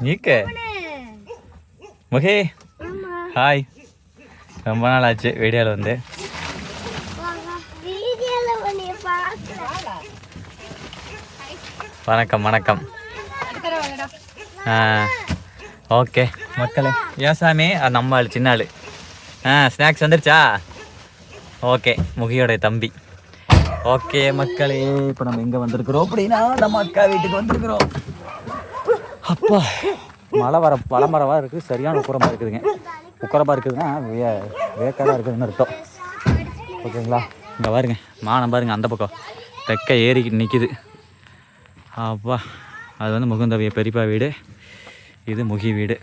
நீக்க முகே ஹாய். ரொம்ப நாள் ஆச்சு வீடியோவில் வந்து. வணக்கம் வணக்கம். ஓகே மக்களே. ஏன் சாமி நம்ம ஆள் சின்ன ஆள். ஸ்நாக்ஸ் வந்துருச்சா? ஓகே முகியோடைய தம்பி. ஓகே மக்களே, இப்போ நம்ம எங்கே வந்திருக்கிறோம் அப்படின்னா நம்ம அக்கா வீட்டுக்கு வந்திருக்கிறோம். அப்பா மழை மரமாக இருக்குது. சரியான உக்கரமாக இருக்குதுங்க. உக்கரமாக இருக்குதுன்னா வேக்காடாக இருக்குதுன்னு அர்த்தம். ஓகேங்களா? இங்கே பாருங்க மானம் பாருங்க, அந்த பக்கம் தெக்க ஏறிக்கிட்டு நிற்கிது. அப்பா அது வந்து முகுந்தவிய பெரியப்பா வீடு, இது முகி வீடு.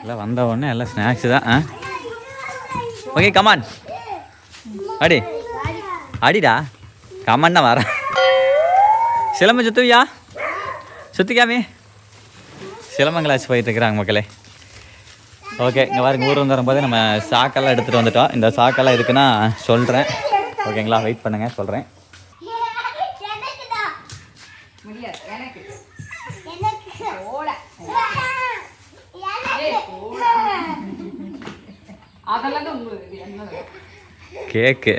எல்லாம் வந்த உடனே எல்லாம் ஸ்நாக்ஸு தான். ஓகே கமான் அடி அடிடா கமான்னா வரேன். சிலம்பம் சுத்துவியா? சுத்திக்காமே சிலம்பங்களாச்சு போயிட்டு இருக்கிறாங்க மக்களே. ஓகே இங்கே பாருங்க, ஊர் வந்து வரும்போது நம்ம சாக்கெல்லாம் எடுத்துகிட்டு வந்துட்டோம். இந்த சாக்கெல்லாம் எதுக்குன்னா சொல்கிறேன். ஓகேங்களா? வெயிட் பண்ணுங்கள், சொல்கிறேன். கேக்கு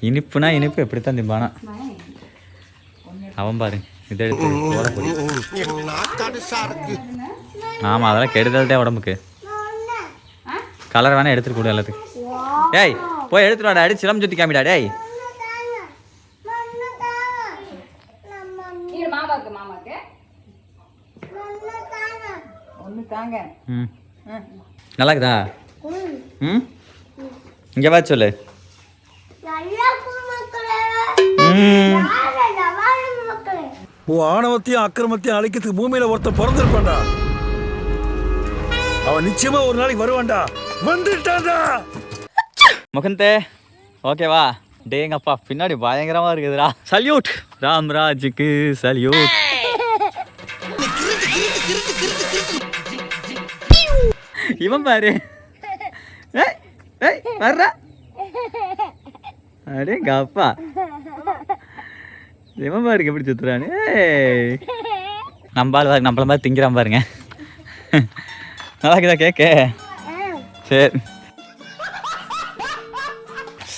இனிப்புனா இனிப்பு எப்படித்தான் திம்பானா அவன் பாருங்க. இதை எடுத்து ஓடப்பொடி. ஆமாம் அதெல்லாம் கெடுதல்தான் உடம்புக்கு. கலர் வேணா எடுத்துட்டு கூட எல்லாத்துக்கு. ஏய் போய் எடுத்துட்டு வாடா. அடி சிலம் சுத்தி காமிடா. டேய் நல்லா இருக்குதா? இங்கே வா சொல்லு. ஆணவத்தையும் அக்கிரமத்தையும் அழிக்கிறதுக்கு பூமியில ஒருத்தன் பிறந்திருப்பான்டா. அவன் நிச்சயமா ஒரு நாளைக்கு வருவான்டா. வந்துட்டான்டா முகந்தே. ஓகேவா? டேங்கப்பா பின்னாடி பயங்கரமா இருக்குதுடா. சல்யூட் ராம்ராஜுக்கு சல்யூட். இவன் பாரு வர்றா. அடேங்கப்பா இவன் பாருங்க எப்படி சுத்துறானு. நம்மளால பாருங்க, நம்மள மாதிரி திங்கிறான் பாருங்க. நல்லா இருக்குதா கேட்க? சரி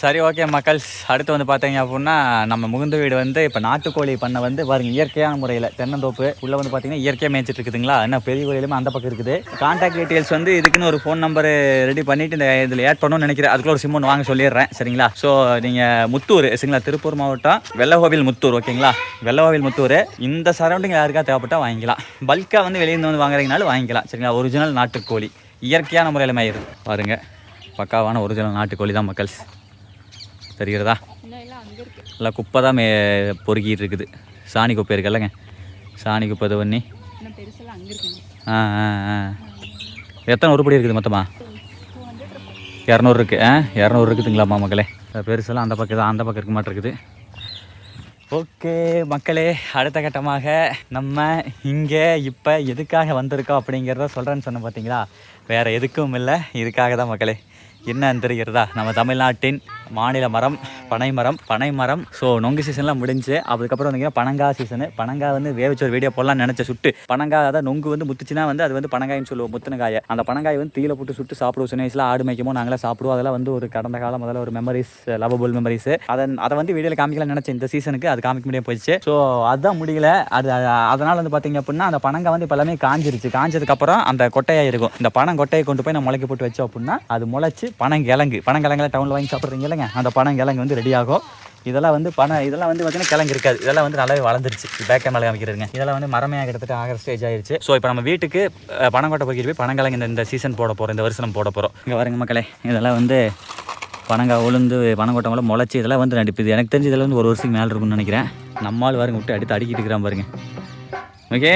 சரி ஓகே மக்கள். அடுத்து வந்து பார்த்தீங்க அப்படின்னா நம்ம முகுந்த வீடு வந்து இப்போ நாட்டுக்கோழி பண்ணை வந்து பாருங்கள் இயற்கையான முறையில் தென்னந்தோப்பு உள்ளே வந்து பார்த்தீங்கன்னா இயற்கையாக மேய்ச்சிட்டு இருக்குதுங்களா. என்ன பெரிய கோயிலுமே அந்த பக்கம் இருக்குது. கான்டாக்ட் டீட்டெயில்ஸ் வந்து இதுக்குன்னு ஒரு ஃபோன் நம்பர் ரெடி பண்ணிவிட்டு இந்த இதில் ஆட் பண்ணணும்னு நினைக்கிறேன். அதுக்குள்ள ஒரு சிம் ஒன்று வாங்க சொல்லிடுறேன் சரிங்களா. ஸோ நீங்கள் முத்தூர் சரிங்களா, திருப்பூர் மாவட்டம் வெள்ளகோவில் முத்தூர். ஓகேங்களா? வெள்ளகோவில் முத்தூர். இந்த சரௌண்டிங் யாருக்கா தேவைப்பட்டால் வாங்கிக்கலாம். பல்காக வந்து வெளியிருந்து வந்து வாங்குறீங்கனாலும் வாங்கிக்கலாம் சரிங்களா. ஒரிஜினல் நாட்டுக்கோழி இயற்கையான முறையில் மேயிடுது பாருங்க. பக்காவான ஒரிஜினல் நாட்டுக்கோழி தான் மக்கள். தெரிகிறதா? எல்லாம் குப்பை தான் பொறுக்கிட்டு இருக்குது. சாணி குப்பை இருக்குல்லங்க, சாணி குப்பை இது பண்ணி. எத்தனை உருப்படி இருக்குது மொத்தமாக? 200 இருக்குது. 200 இருக்குதுங்களாம்மா மக்களே. பெருசெல்லாம் அந்த பக்கம் தான், அந்த பக்கம் இருக்க மாட்டேருக்குது. ஓகே மக்களே, அடுத்த கட்டமாக நம்ம இங்கே இப்போ எதுக்காக வந்திருக்கோம் அப்படிங்கிறத சொல்கிறேன்னு சொன்னேன் பார்த்தீங்களா. வேறு எதுக்கும் இல்லை, இதுக்காக தான் மக்களே. என்னன்னு தெரிகிறதா? நம்ம தமிழ்நாட்டின் மாநில மரம் பனைமரம். ஸோ நொங்கு சீசன்லாம் முடிஞ்சு அதுக்கப்புறம் வந்தீங்கன்னா பனங்காய் சீசனு. பனங்காய் வந்து வேவிச்சு ஒரு வீடியோ போடலாம்னு நினச்ச சுட்டு பனங்காய் அதான் நொங்கு வந்து முத்துச்சுன்னா வந்து அது வந்து பனங்காயின்னு சொல்லுவோம், முத்தினங்காயை. அந்த பனங்காய் வந்து தீயில போட்டு சுட்டு சாப்பிடுவோம். சின்ன வயசில் ஆடு மேய்க்குமோ நாங்களாம் சாப்பிடுவோம். அதெல்லாம் வந்து ஒரு கடந்த காலம் முதல்ல ஒரு மெமரிஸ், லவபுல் மெமரிஸ். அதை வந்து வீடியோவில் காமிக்கலாம்னு நினச்சேன். இந்த சீசனுக்கு அது காமிக்க முடியாது போயிடுச்சு. ஸோ அதுதான் முடியல. அதனால் வந்து பார்த்தீங்க அப்படின்னா அந்த பனங்காய் வந்து இப்போ எல்லாமே காஞ்சிருச்சு. காஞ்சதுக்கப்புறம் அந்த கொட்டையாக இருக்கும். இந்த பனங்கொட்டையை கொண்டு போய் நம்ம முளைக்க போட்டு வச்சோம் அப்படின்னா அது முளைச்சி பனங்கிழங்குலாம் டவுனில் வாங்கி சாப்பிட்றீங்க இல்லைங்க, அந்த பனங்கிழங்கு வந்து ரெடி ஆகும். இதெல்லாம் வந்து இதெல்லாம் வந்து பார்த்தீங்கன்னா கிழங்கு இருக்காது. இதெல்லாம் வந்து நல்லாவே வளர்ந்துருச்சு. பேக் கேமரா காமிக்கிறதுங்க. இதெல்லாம் வந்து மரமையாக கிட்டத்தட்ட ஆகிற ஸ்டேஜ் ஆயிடுச்சு. ஸோ இப்போ நம்ம வீட்டுக்கு பனங்கொட்டை போய்கிட்டு போய் பனங்கிழங்கு இந்த சீசன் போட போகிறோம், இந்த வருஷம் போட போகிறோம். இங்கே பாருங்க மக்களே, இதெல்லாம் வந்து பனங்காய் உளுந்து பனங்கொட்டை கூட முளைச்சி இதெல்லாம் வந்து நடிப்புது. எனக்கு தெரிஞ்சு இதெல்லாம் வந்து ஒரு வருஷத்துக்கு மேலே இருக்கும்னு நினைக்கிறேன். நம்மால் பாருங்க விட்டு அடிக்கிட்டு இருக்கிறான் பாருங்க. ஓகே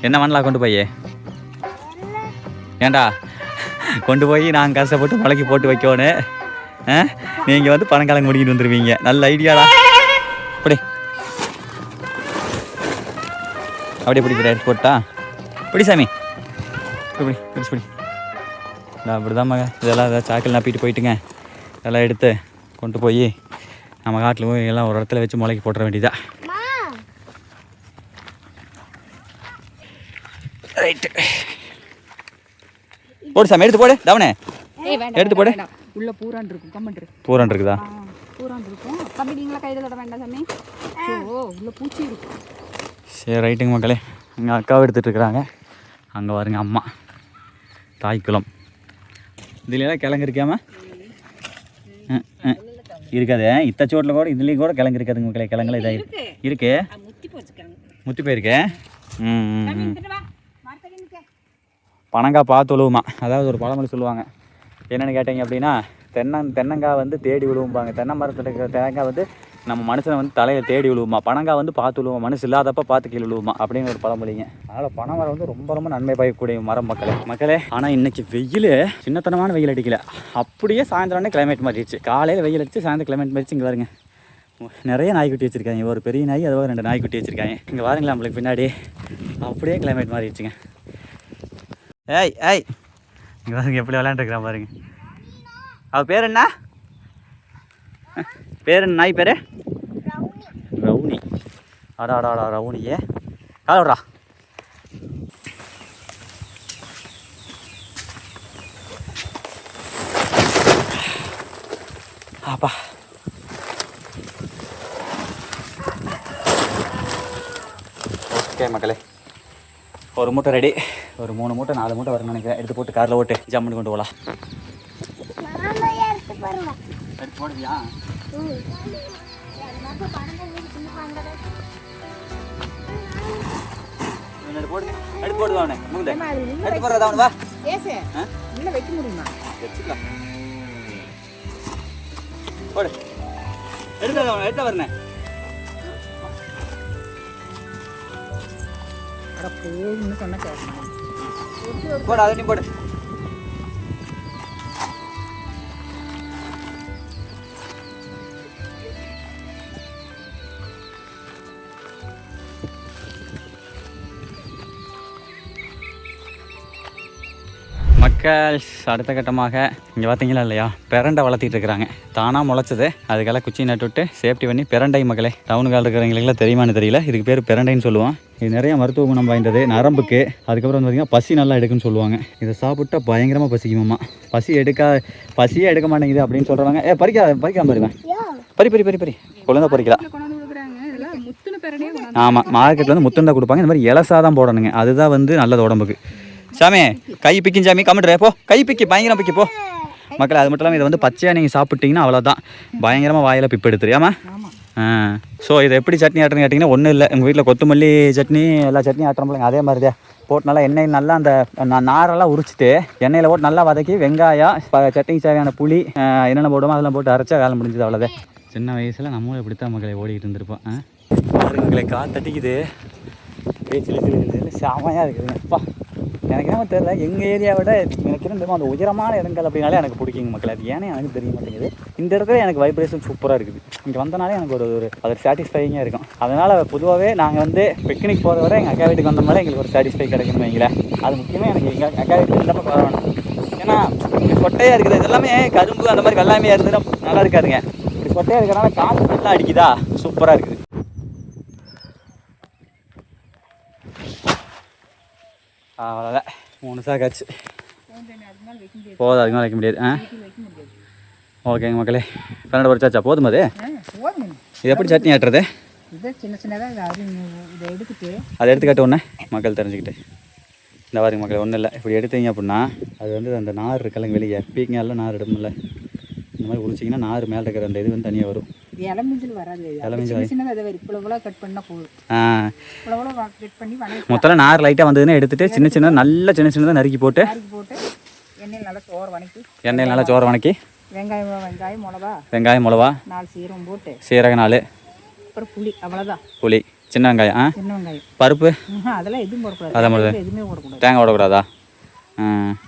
என்ன பண்ணலாம் கொண்டு போய்? ஏண்டா கொண்டு போய் நாங்கள் கஷ்டப்பட்டு முளைக்கி போட்டு வைக்கணும். நீங்கள் வந்து பனங்கிழங்கு முடிக்கிட்டு வந்துடுவீங்க. நல்ல ஐடியாடா. அப்படியே பிடிக்கிற எடுத்து போட்டா பிடி சாமி. இப்படி பிடி. நான் அப்படி தான் மக இதெல்லாம் ஏதாவது சாக்கில் நப்பிட்டு போயிட்டுங்க. இதெல்லாம் எடுத்து கொண்டு போய் நம்ம காட்டில் போய் எல்லாம் ஒரு இடத்துல வச்சு முளைக்கி போட்டுற வேண்டியதா. ரைட்டு போடு சாமி, எடுத்து போடு தவனே, எடுத்து போடு. உள்ள பூரான் இருக்கும், கம்மன் இருக்கு. பூரான் இருக்குதா? பூரான் இருக்கும். தம்பி நீங்களா கையில் தொட வேண்டாம் சாமி. ஓ உள்ள பூச்சி இருக்கும். சரி ரைட்டுங்க மக்களே. அங்கே அக்காவை எடுத்துகிட்டு இருக்கிறாங்க. அங்கே பாருங்க அம்மா தாய்க்குளம். இதுலாம் கிழங்கு இருக்காம இருக்காது. இத்தச்சோட்டில் கூட இதுலேயும் கூட கிழங்கு இருக்காதுங்க மக்களே. கிழங்குல இதாக இருக்கு. முத்தி போயிருக்கு. பனங்காய் பார்த்து விழுவுமா. அதாவது ஒரு பழமொழி சொல்லுவாங்க. என்னென்னு கேட்டீங்க அப்படின்னா, தென்னங்காய் வந்து தேடி விழுவும்பாங்க. தென்னை மரத்தில் இருக்கிற தேங்காய் வந்து நம்ம மனுஷனை வந்து தலையில் தேடி விழுவுமா. பனங்காய் வந்து பார்த்து விழுவோம், மனுஷன் இல்லாதப்போ பார்த்து கீழே விழுவுமா அப்படின்னு ஒரு பழமொழிங்க. அதனால் பனை மரம் வந்து ரொம்ப ரொம்ப நன்மை பயக்கக்கூடிய மரம் மக்களே. ஆனால் இன்றைக்கி வெயில் சின்னத்தனமான வெயில் அடிக்கல. அப்படியே சாயந்தரம்னே கிளைமேட் மாறிடுச்சு. காலையில் வெயில் அடிச்சு சாயந்தரம் கிளைமேட் மாறிடுச்சு. இங்கே பாருங்க நிறைய நாய்க்குட்டி வச்சுருக்காங்க. ஒரு பெரிய நாய், அதுவும் 2 நாய்க்குட்டி வச்சுருக்காங்க. இங்கே பாருங்களா நம்மளுக்கு பின்னாடி அப்படியே கிளைமேட் மாறிடுச்சுங்க. ஏய் இங்கே பாருங்க எப்படி விளையாண்டுருக்குறான் பாருங்க. அவள் பேர் என்ன? பேர் என்ன? நாய் பேர் ரவுனி. அடாடா ரவுனியே காலோடா. அப்பா ஓகே மக்களே, ஒரு மூட்டை ரெடி. ஒரு 3 மூட்டை 4 மூட்டை வரணும்னு நினைக்கிறேன். எடுத்து போட்டு காரில் ஓட்டு ஜம்முன்னு கொண்டு போகலாம். எடுத்து போடுவியா? எடுத்து போடுவா அவனை. எடுத்து போடுறதா அவனு? வா வைக்க முடியுமா? வச்சுக்கலாம். போடு. எடுத்து அவனை எடுத்த வரனே. சொன்ன போடு, அதை நீ போடு. மக்கள் அடுத்த கட்டமாக இங்கே பார்த்தீங்களா இல்லையா, பிரண்டை வளர்த்திட்டு இருக்கிறாங்க. தானாக முளைச்சது, அதுக்கெல்லாம் குச்சி நட்டு விட்டு சேஃப்டி பண்ணி பிரண்டை மக்களே. டவுனுக்கால் இருக்கிறவங்களுக்குலாம் தெரியுமான்னு தெரியல. இதுக்கு பேர் பிரண்டைன்னு சொல்லுவோம். இது நிறைய மருத்துவ குணம் வாய்ந்தது. நரம்புக்கு, அதுக்கப்புறம் வந்து பார்த்திங்கன்னா பசி நல்லா எடுக்குன்னு சொல்லுவாங்க. இதை சாப்பிட்டா பயங்கரமாக பசிக்குமாம்மா. பசியே எடுக்க மாட்டேங்குது அப்படின்னு சொல்கிறாங்க. பறிக்காம பாருவேன். பறி குழந்தை பறிக்கலாம். ஆமாம், மார்க்கெட்டில் வந்து முத்தம் தான் கொடுப்பாங்க. இந்த மாதிரி இலசாக தான் போடணுங்க. அதுதான் வந்து நல்லது உடம்புக்கு. சாமி கை பிக்கும் சாமி, கம்மிட்றே போ. கை பிக்கி பயங்கரம் பிக்கி போ மக்கள். அது மட்டும் இல்லாமல் இதை வந்து பச்சையாக நீங்கள் சாப்பிட்டீங்கன்னா அவ்வளோதான், பயங்கரமாக வாயில் பிப்பு எடுத்துருயாமா. ஸோ இதை எப்படி சட்னி ஆட்டுறன்னு கேட்டிங்கன்னா ஒன்றும் இல்லை. உங்கள் வீட்டில் கொத்தமல்லி சட்னி எல்லா சட்னி ஆட்டுறோம்லங்க, அதே மாதிரி தான் போட்டு நல்லா எண்ணெயில் நல்லா அந்த நாரெல்லாம் உரிச்சிட்டு எண்ணெயில் போட்டு நல்லா வதக்கி வெங்காயம், சட்னிக்கு தேவையான புளி என்னென்ன போடுவோம் அதெல்லாம் போட்டு அரைச்சா வேலை முடிஞ்சது, அவ்வளோதான். சின்ன வயசில் நம்மளும் இப்படித்தான் மக்களை ஓடிக்கிட்டு இருந்திருப்போம். மக்களை காத்தடிக்குது, பேச்சில் செமையாக இருக்குதுங்க. அப்பா எனக்கு என்ன தெரியல, எங்கள் ஏரியாவை விட எனக்கு இருந்தும் அந்த உயரமான இடங்கள் அப்படின்னாலே எனக்கு பிடிக்குங்க மக்கள். அது ஏன்னே எனக்கு தெரிய மாட்டேங்குது. இந்த இடத்துல எனக்கு வைப்ரேஷன் சூப்பராக இருக்குது. இங்கே வந்தனாலே எனக்கு ஒரு அது சாட்டிஸ்ஃபைங்காக இருக்கும். அதனால் பொதுவாகவே நாங்கள் வந்து பிக்னிக் போகிற வரை எங்கள் அக்கா வீட்டுக்கு வந்தோம்னாலே எங்களுக்கு ஒரு சாட்டிஸ்ஃபை கிடைக்குன்னு வைங்களேன். அது முக்கியமாக எனக்கு எங்கள் அக்கா வீட்டுக்கு இல்லாமல் வர வேணும். ஏன்னா இப்படி சொட்டையாக இருக்குது, இது எல்லாமே கரும்பு அந்த மாதிரி வெள்ளாமையாக இருந்துன்னா நல்லா இருக்காதுங்க. இப்படி சொட்டையாக இருக்கிறனால காற்று நல்லா அடிக்குதா, சூப்பராக இருக்குது. அவ்வளோதான், 3 சாக்காச்சு போதும், அதுக்கு மேலே வைக்க முடியாது. ஓகேங்க மக்களே, பன்னெண்டு பறிச்சாச்சா? போதும். அது இது எப்படி சட்னி ஆட்டுறது? அதை எடுத்துக்காட்டு ஒன்று மக்கள் தெரிஞ்சுக்கிட்டு. இந்த மாதிரி மக்கள் ஒன்றும் இல்லை, இப்படி எடுத்தீங்க அப்படின்னா அது வந்து அந்த நார் இருக்கலங்க வெளியே பீக்கங்கால நார் இடமில்ல, இந்த மாதிரி உரிச்சிங்கன்னா நார் மேலே இருக்கிற அந்த இது வந்து தனியாக வரும். மொத்தம் நார் லைட்டாக வந்ததுன்னா எடுத்துட்டு சின்ன சின்னதாக நறுக்கி போட்டு எண்ணெயில் நல்லா சோறு வணக்கி வெங்காயம் மிளவா 4 சீரகம் போட்டு சீரகம் 4 அப்புறம் புளி, அவ்வளோதான். புளி, சின்ன வெங்காயம், பருப்பு அதெல்லாம் எதுவும் போடக்கூடாது. அதான் எதுவுமே போடக்கூடாது. தேங்காய் போடக்கூடாதா?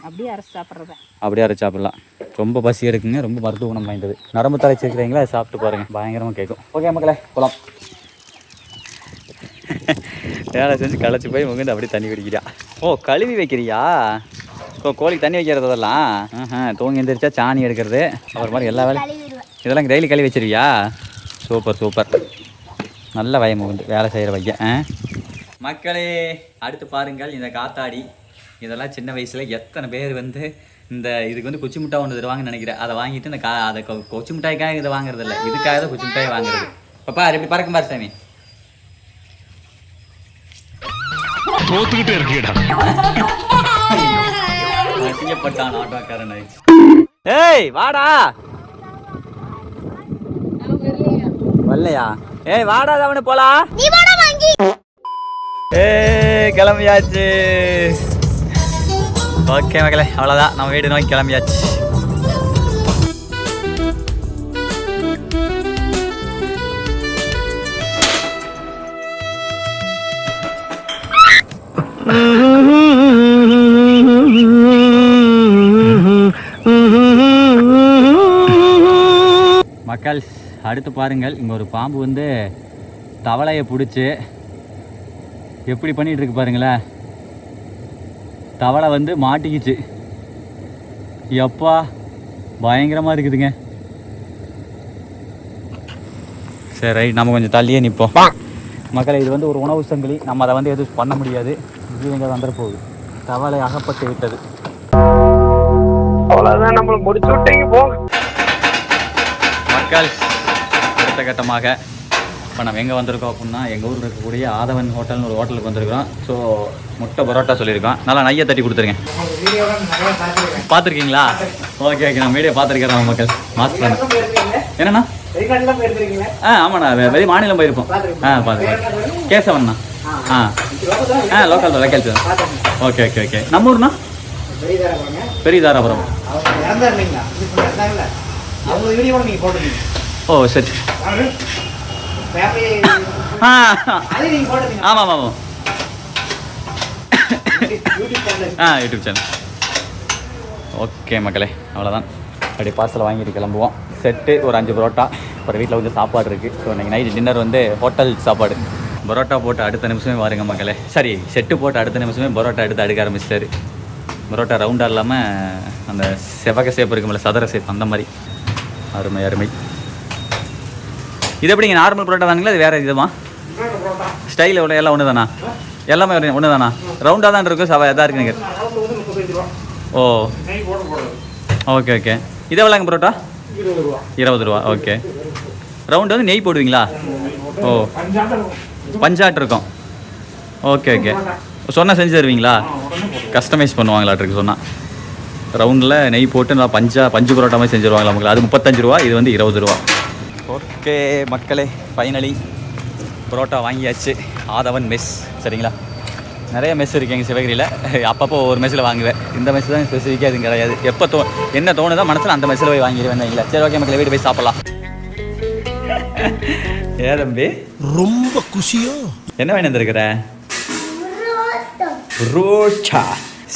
அப்படியே அரைச்சி சாப்பிட்றது. அப்படியே அரைச்சி சாப்பிட்லாம். ரொம்ப பசி எடுக்குங்க, ரொம்ப மருத்துவ குணம் வாய்ந்தது. நரம்பு தலை வச்சுருக்கிறீங்களா, அதை சாப்பிட்டு பாருங்கள், பயங்கரமாக கேட்கும். ஓகே மக்களே, போகலாம். வேலை செஞ்சு களைச்சி போய் முகந்து அப்படியே தண்ணி குடிக்கிறியா? ஓ, கழுவி வைக்கிறியா? ஓ, கோழிக்கு தண்ணி வைக்கிறது அதெல்லாம். தூங்கி எந்திரிச்சா சாணி எடுக்கிறது, அப்புறம் மாதிரி எல்லா வேலையும் இதெல்லாம் டெய்லி கழுவி வச்சிருவியா? சூப்பர். நல்ல வய முகுந்து வேலை செய்கிற வைக்க. மக்களே அடுத்து பாருங்கள் இந்த காத்தாடி. இதெல்லாம் சின்ன வயசில் எத்தனை பேர் வந்து இந்த இதுக்கு வந்து குச்சி மிட்டாய் ஒன்று தருவாங்கன்னு நினைக்கிறேன். அதை வாங்கிட்டு இந்த அதை கொச்சி மிட்டாய்க்காக இதை வாங்குறது இல்லை, இதுக்காக தான் குச்சி மிட்டாய் வாங்குறது. பாப்பா எப்படி பறக்கும் பாரு சாமி. தோத்துக்கிட்டே இருக்கீடா. அசிங்கப்பட்டான் ஆட்டோக்காரன் ஆயிடுச்சு. ஏய் வாடா. வரலையா? ஏய் வாடா அவனு போலாம். ஏய் கிளம்பியாச்சு. ஓகே மக்களே, அவ்வளோதான், நம்ம வீடு நோக்கி கிளம்பியாச்சு. மக்கள் அடுத்து பாருங்கள், இங்கே ஒரு பாம்பு வந்து தவளையை பிடிச்சி எப்படி பண்ணிட்டு இருக்கு பாருங்களேன். தவளை வந்து மாட்டிக்கிச்சு. எப்பா பயங்கரமாக இருக்குதுங்க. சரி ரைட், நம்ம கொஞ்சம் தள்ளியே நிற்போம். மக்களை இது வந்து ஒரு உணவு சங்கிலி, நம்ம அதை வந்து எதுவும் பண்ண முடியாது. இது எங்கே வந்துட போகுது. தவளை அகப்பட்டு விட்டது. அவ்வளோதான், நம்மளை முடிச்சு விட்டீங்க போ. மக்கள் அடுத்த கட்டமாக இப்போ நம்ம எங்கே வந்திருக்கோம் அப்படின்னா, எங்கள் ஊரில் இருக்கக்கூடிய ஆதவன் ஹோட்டல்னு ஒரு ஹோட்டலுக்கு வந்திருக்கிறோம். ஸோ முட்டை பரோட்டா சொல்லியிருக்கோம். நல்லா நையை தட்டி கொடுத்துருங்க. பார்த்துருக்கீங்களா? ஓகே ஓகே, நான் வீடியோ பார்த்துருக்கேன் மக்கள். மாஸ்டர் என்னண்ணா? ஆமாண்ணா, வெளி மாநிலம் போயிருப்போம். பார்த்துருக்கேன். கேசவண்ணா. Local local sir. Okay okay okay. நம்ம ஊர்ண்ணா? பெரியதாராபுரம். ஓ சரி. ஆமாம் ஆமாம். YouTube channel. ஓகே மக்களே, அவ்வளோதான். அப்படியே பார்சல் வாங்கிட்டு கிளம்புவோம். செட்டு ஒரு 5 பரோட்டா. அப்புறம் வீட்டில் கொஞ்சம் சாப்பாடு இருக்குது. ஸோ இன்றைக்கி நைட்டு டின்னர் வந்து ஹோட்டல் சாப்பாடு. பரோட்டா போட்டு அடுத்த நிமிஷமே வாருங்க மக்களே. சரி, செட்டு போட்டு அடுத்த நிமிஷமே பரோட்டா எடுத்து அடுக்க ஆரம்பிச்சிட்டாரு. பரோட்டா ரவுண்டாக இல்லாமல் அந்த செவக சேப்பு இருக்குமில்ல, சதுர சேப்பு, அந்த மாதிரி. அருமை அருமை. இது எப்படிங்க, நார்மல் பரோட்டா தானுங்களா? அது வேறு இதுமா? ஸ்டைலில் உள்ள எல்லாம் ஒன்று தானா? எல்லாமே ஒன்று தானா? ரவுண்டாக தான் இருக்கும், இதாக இருக்குங்க. ஓ ஓகே ஓகே. இதே எவ்வளோங்க பரோட்டா? 20 ரூபா. ஓகே. ரவுண்டு வந்து நெய் போடுவீங்களா? ஓ பஞ்சாட்டு இருக்கும். Okay okay. சொன்னால் செஞ்சு தருவீங்களா? கஸ்டமைஸ் பண்ணுவாங்களாட்ருக்கு சொன்னால். ரவுண்டில் நெய் போட்டு நல்லா பஞ்சு பரோட்டா மாதிரி செஞ்சுருவாங்களா மக்கள். அது 35 ரூபா, இது வந்து 20 ரூபா. ஓகே மக்களே, ஃபைனலி பரோட்டா வாங்கியாச்சு. ஆதவன் மெஸ். சரிங்களா? நிறைய மெஸ் இருக்குது எங்கள் சிவகிரியில். அப்பப்போ ஒரு மெஸ்ஸில் வாங்குவேன். இந்த மெஸ் தான் ஸ்பெசிஃபிக்காக எதுவும் கிடையாது. எப்போ என்ன தோணுதோ மனசில் அந்த மெஸ்ஸில் போய் வாங்கிடுவேன் இல்லை. சரி ஓகே மக்களை, வீடு போய் சாப்பிட்லாம். ஏ தம்பி ரொம்ப குஷியோ? என்ன வேணும் வந்துருக்குற? புரோட்டா.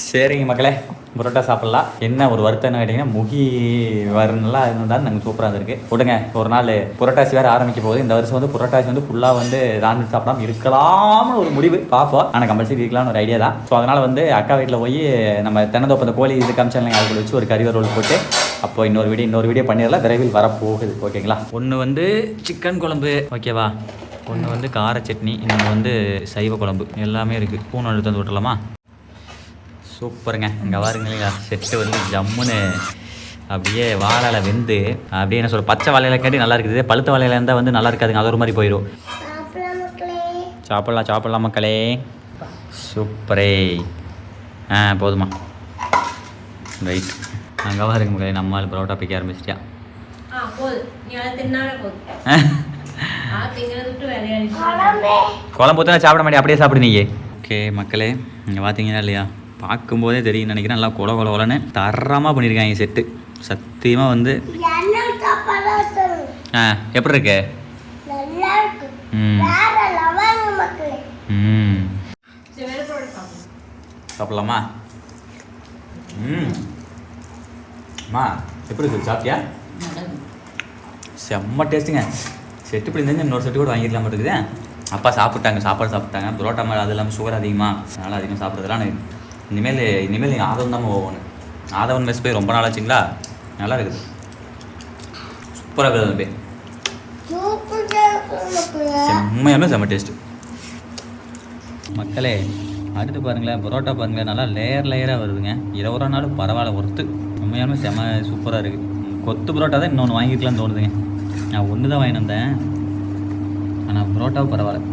சரிங்க மக்களே, புரோட்டா சாப்பிட்லாம். என்ன ஒரு வருத்தம்னு கேட்டிங்கன்னா, முகி வரணும்லாம் இருந்தாலும் நாங்கள் சூப்பராக இருக்குது. விடுங்க, ஒரு நாள் புரோட்டாசி வேறு ஆரம்பிக்க போகுது. இந்த வருஷம் வந்து புரோட்டாசி வந்து ஃபுல்லாக வந்து நான்வெஜ் சாப்பிடாமல் இருக்கலாம்னு ஒரு முடிவு பார்ப்போம். ஆனால் கம்பல்சரி இருக்கலாம்னு ஒரு ஐடியா தான். ஸோ அதனால் வந்து அக்கா வீட்டில் போய் நம்ம தென்னந்தோப்பு அந்த கோழி இது காமிச்சாலும் அதுக்குள்ள வச்சு ஒரு கறி ரோல் போட்டு அப்போ இன்னொரு வீடியோ பண்ணிடலாம். விரைவில் வரப்போகுது. ஓகேங்களா? ஒன்று வந்து சிக்கன் குழம்பு, ஓகேவா? ஒன்று வந்து கார சட்னி, இன்னொன்று வந்து சைவ குழம்பு. எல்லாமே இருக்குது. பூனை எடுத்து வந்து விட்டுலாமா? சூப்பருங்க. இங்கே பாருங்களா, செட்டு வந்து ஜம்முன்னு அப்படியே வாழையில வெந்து அப்படியே என்ன சொல்ற, பச்சை வாழையில கேட்டி நல்லா இருக்குது. பழுத்த வாழையில இருந்தால் வந்து நல்லா இருக்காதுங்க, அது ஒரு மாதிரி போயிடும். சாப்பிட்லாம் மக்களே. சூப்பரே. போதுமா? ரைட். அங்கே பாருங்க மக்களே, நம்ம பரோட்டா பிக்க ஆரம்பிச்சிட்டியா? குழம்பு ஊற்றினா சாப்பிட மாட்டேன், அப்படியே சாப்பிடு நீயே. ஓகே மக்களே, இங்கே பார்த்தீங்கன்னா இல்லையா, பார்க்கும்போதே தெரியும் நினைக்கிறேன். நல்லா கொலன்னு தரமாக பண்ணியிருக்காங்க செட்டு. சத்தியமாக வந்து எப்படி இருக்கு? சாப்பிட்லாமா? அம்மா எப்படி இருக்கு? சாப்பிட்டியா? செம்ம டேஸ்ட்டுங்க. செட்டு இப்படி இருந்தால் இன்னொரு செட்டு கூட வாங்கிடலாம் இருக்குது. அப்பா சாப்பாடு சாப்பிட்டாங்க. புரோட்டா மாதிரி அது இல்லாமல் சுகர் அதிகமாக, அதனால் அதிகம் சாப்பிட்றதுலாம் இனிமேல் நீங்கள் ஆதவன் தான் போகணும். ஆதவன் மெஸ் போய் ரொம்ப நாள் ஆச்சுங்களா? நல்லா இருக்குது. சூப்பராக இருக்குது. அந்த பேர் செம்மையான செம்ம டேஸ்ட்டு. மக்களே அடுத்து பாருங்களேன், பரோட்டா பாருங்களேன், நல்லா லேயராக வருதுங்க. 20 நாளும் பரவாயில்ல, ஒர்த்து. உண்மையாலுமே செம சூப்பராக இருக்குது. கொத்து பரோட்டா தான் இன்னொன்று வாங்கிக்கலாம்னு தோணுதுங்க. நான் ஒன்று தான் வாங்கிட்டு வந்தேன், ஆனால் பரோட்டாவும் பரவாயில்ல.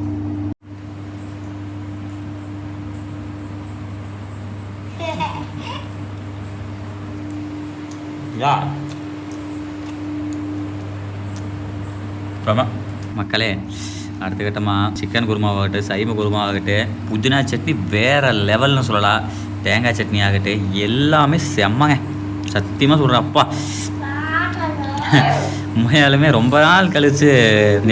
யா மக்களே, அடுத்த கட்டமாக சிக்கன் குருமாவாகட்டும், சைவ குருமாவாகட்டும், புதினா சட்னி வேறு லெவல்னு சொல்லலாம், தேங்காய் சட்னி ஆகட்டும், எல்லாமே செம்மங்க. சத்தியமாக சொல்கிறேன், அப்பா உண்மையாலுமே ரொம்ப நாள் கழித்து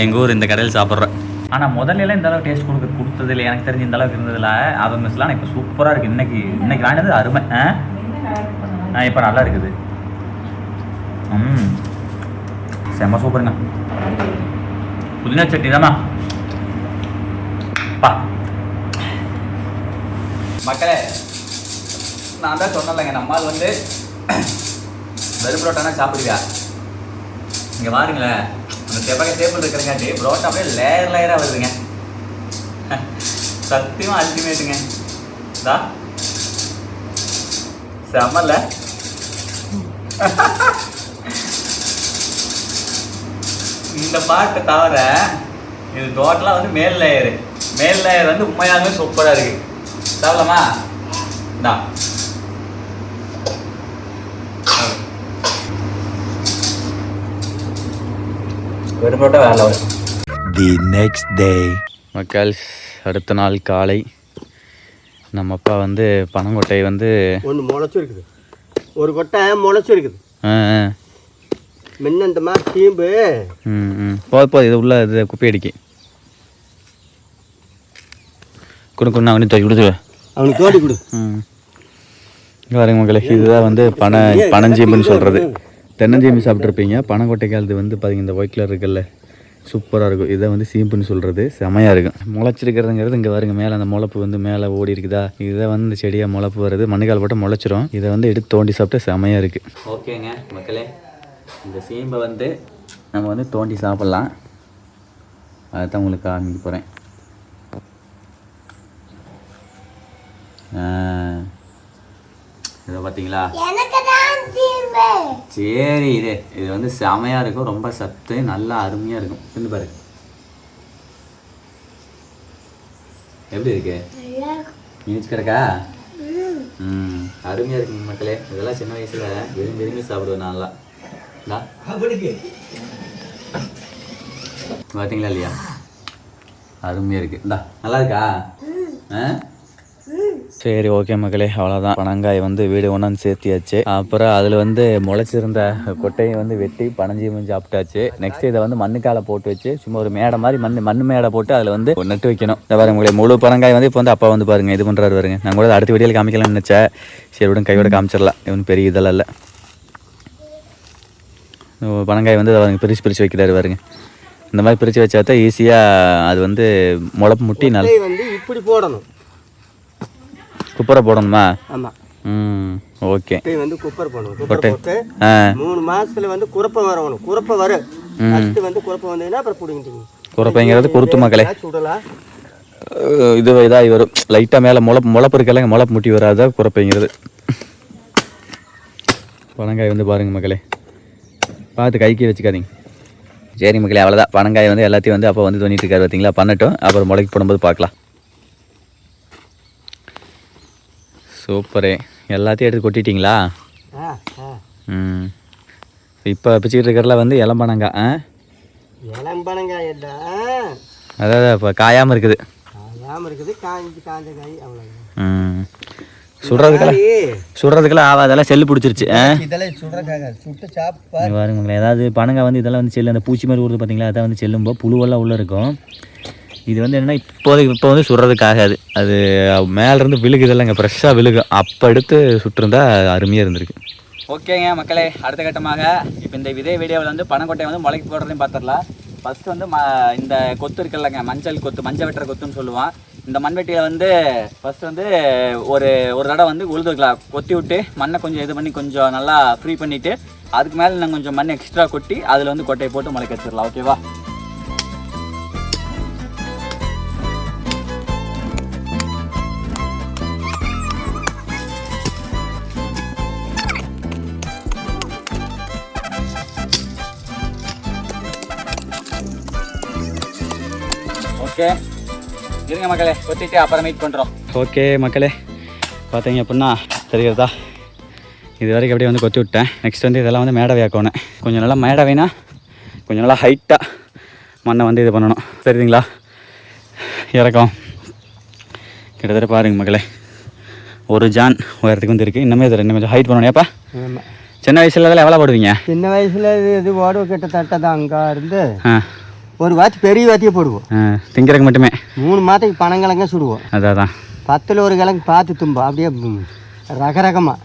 எங்கள் ஊர் இந்த கடையில் சாப்பிட்றேன். ஆனால் முதல்ல இந்த அளவுக்கு டேஸ்ட் கொடுத்ததில்லை, எனக்கு தெரிஞ்சு இந்த அளவுக்கு இருந்ததில்ல. அது மிஸ்லாம் இப்போ சூப்பராக இருக்குது. இன்னைக்கு வாங்கினது அருமை. இப்போ நல்லா இருக்குது. செம்ம சூப்பருங்க. புதினா சட்னி தானா பா. மக்களே, நான் தான் சொன்னலைங்க, நம்மால் வந்து வெறும் புரோட்டானா சாப்பிடுவியா? இங்கே பாருங்களேன், அந்த செவ்வகை டேபிள் இருக்கிறங்காட்டி புரோட்டா அப்படியே லேயராக வருதுங்க. சத்தியமாக அல்டிமேட்டுங்க. தா செம்மல்ல. இந்த பாட்டை தவிர இது டோட்டலாக வந்து மேல் லேயர் வந்து உண்மையாலுமே சூப்பராக இருக்குது. சாப்பிடலாமா? தான் வெறும் புரோட்டா வேற லெவல். The next day. மக்கள், அடுத்த நாள் காலை நம்ம அப்பா வந்து பனங்கொட்டை வந்து ஒன்று முளைச்சிருக்குது, ஒரு கொட்டை முளைச்சிருக்குது. முன்ன இந்த மாதிரி சீம்பு போது இது உள்ள இது குப்பை அடிக்கி கொடுக்கணும். அவனு தோடி கொடுத்துருவேன், அவனுக்கு தோடி கொடு. பாருங்க மக்களே, இதுதான் வந்து பனஞ்சீம்புன்னு சொல்கிறது. தென்னஞ்சீம்பு சாப்பிட்ருப்பீங்க. பனங்கொட்டைக்காலது வந்து பார்த்தீங்க, இந்த ஒயிட் கலர் இருக்குல்ல, சூப்பராக இருக்கும். இதை வந்து சீம்புன்னு சொல்கிறது. செமையாக இருக்கும். முளைச்சிருக்கிறதுங்கிறது இங்கே வருங்க, மேலே அந்த முளைப்பு வந்து மேலே ஓடி இருக்குதா, இதை வந்து இந்த செடியாக முளைப்பு வருது. மண்ணுக்கால் போட்டு முளைச்சிரும். இதை வந்து எடுத்து தோண்டி சாப்பிட்டு செமையாக இருக்குது. ஓகேங்க மக்களே, இந்த சீம்பை வந்து நம்ம வந்து தோண்டி சாப்பிட்லாம். அதை தான் உங்களுக்கு காமிக்க போகிறேன். இதை பார்த்தீங்களா? சரி, இது வந்து செமையாக இருக்கும். ரொம்ப சத்து, நல்லா அருமையாக இருக்கும். தின்னு பாரு, எப்படி இருக்கு? இனிச்சு கிடக்கா? அருமையாக இருக்குங்க மக்களே. இதெல்லாம் சின்ன வயசில் விரும்பி சாப்பிடுவேன் நல்லா. பார்த்தீங்களா இல்லையா? அருமையாக இருக்குது. இந்தா நல்லா இருக்கா? சரி, ஓகே மக்களே, அவ்வளோதான். பனங்காய் வந்து வீடு ஒன்றாந்து சேர்த்தியாச்சு. அப்புறம் அதில் வந்து முளைச்சிருந்த கொட்டையை வந்து வெட்டி பனஞ்சீமும் சாப்பிட்டாச்சு. நெக்ஸ்ட் இதை வந்து மண்ணுக்கால போட்டு வச்சு சும்மா ஒரு மேடை மாதிரி மண் மேடை போட்டு அதில் வந்து நட்டு வைக்கணும். இந்த பாருங்க மக்களே, முழு பனங்காய் வந்து இப்போ வந்து அப்பா வந்து பாருங்க இது பண்ணுறாரு பாருங்க. நான் கூட அடுத்த வீடியோவில் காமிக்கலாம்னு நினச்சேன். சரி விட கையோட காமிச்சிடலாம், இவனு பெரிய இதெல்லாம் இல்லை. பனங்காய் வந்து அதை பிரித்து வைக்கிறாரு பாருங்க. இந்த மாதிரி பிரித்து வச்சா தான் ஈஸியாக அது வந்து முளைப்பு முட்டி நல்லா வந்து இப்படி போடணும். குப்பரை போடணுமா? ஆமாம். ஓகே. வந்து குப்பரை போடணும். குப்பரை போட்டு 3 மாதத்துல வந்து குறப்பை வரணும். குறப்பை வரும். அடுத்து வந்து குறப்பை வந்ததுன்னா அப்புறம் பிடிங்கிட்டீங்க. குறப்பைங்கிறது குருத்து மக்களே. சுடலாம். இது இதாகி வரும் லைட்டாக மேலே முளைப்பு இருக்கல, முளைப்பு முட்டி வராத குறப்பைங்கிறது. பனங்காய் வந்து பாருங்க மக்களே, பார்த்து கைக்கே வச்சுக்காதீங்க. சரி மக்களே, அவ்வளோதான். பனங்காய் வந்து எல்லாத்தையும் வந்து அப்போ வந்து தோண்டிட்டு இருக்காரு பார்த்தீங்களா, பண்ணட்டும். அப்புறம் முளைக்கு போடும்போது பார்க்கலாம். சூப்பரே, எல்லாத்தையும் எடுத்து கொட்டிட்டீங்களா? இப்போ பிச்சுக்கிட்டு இருக்கிறதுல வந்து இளம்பனங்காய். இளம்பனங்காய் அதாவது இப்போ காயாமல் இருக்குது. காஞ்ச காய் அவ்வளோ. சுடுறதுக்கெல்லாம் ஆகாதெல்லாம் செல்லு பிடிச்சிருச்சு. இதெல்லாம் சுடுறதுக்காக சுட்டு சாப்பிட்டு பாருங்களேன். ஏதாவது பனங்காய் வந்து இதெல்லாம் வந்து செல்லு, அந்த பூச்சி மாதிரி ஊறுது பார்த்தீங்களா, அதான் வந்து செல்லும்போது புழுவெல்லாம் உள்ளே இருக்கும். இது வந்து என்னென்னா இப்போ வந்து சுடுறதுக்காகாது, அது மேலேருந்து விழுகுதெல்லாம் இங்கே ஃப்ரெஷ்ஷாக விழுகும். அப்போ எடுத்து சுட்டுருந்தா அருமையாக இருந்திருக்கு. ஓகேங்க மக்களே, அடுத்த கட்டமாக இப்போ இந்த இதே வீடியோவில் வந்து பனங்கொட்டையை வந்து முளைக்கு போடுறதையும் பார்த்துடலாம். ஃபஸ்ட்டு வந்து இந்த கொத்து இருக்குல்லங்க, மஞ்சள் கொத்து, மஞ்சள் வெட்டுற கொத்துன்னு சொல்லுவான். இந்த மண்வெட்டியில் வந்து ஃபஸ்ட்டு வந்து ஒரு தடவை வந்து உழுதுக்கலாம். கொத்தி விட்டு மண்ணை கொஞ்சம் இது பண்ணி கொஞ்சம் நல்லா ஃப்ரீ பண்ணிவிட்டு அதுக்கு மேலே நாங்கள் கொஞ்சம் மண் எக்ஸ்ட்ரா கொட்டி அதில் வந்து கொட்டையை போட்டு முளைக்க வச்சிடலாம். ஓகேவா? ஓகே இருங்க மக்களே, கொத்திட்டு அப்புறம் மீட் பண்ணுறோம். ஓகே மக்களே, பார்த்தீங்க அப்படின்னா தெரிகிறதா, இது வரைக்கும் அப்படியே வந்து கொத்தி விட்டேன். நெக்ஸ்ட் வந்து இதெல்லாம் வந்து மேடை வைக்கணும். கொஞ்சம் நல்லா மேடை வேணா, கொஞ்சம் நல்லா ஹைட்டாக மண்ணை வந்து இது பண்ணணும். தெரியுதுங்களா? இறக்கம் கிட்டத்தட்ட பாருங்க மக்களே, ஒரு ஜான் உயரத்துக்கு வந்து இருக்குது. இன்னுமே இது இன்னும் கொஞ்சம் ஹைட் பண்ணணும். ஏப்பா சின்ன வயசுல இதெல்லாம் எவ்வளோ போடுவீங்க? சின்ன வயசுல இது ஓடுவ கிட்டத்தட்ட தான் அங்கே இருந்து ஒரு வாத்தி பெரிய வாத்தியே போடுவோம். திங்கிறதுக்கு மட்டுமே 3 மாதத்துக்கு பனங்கிழங்க சுடுவோம். அதான் 10ல் ஒரு கிழங்கு பார்த்து தும்போம். அப்படியே ரகரகமாக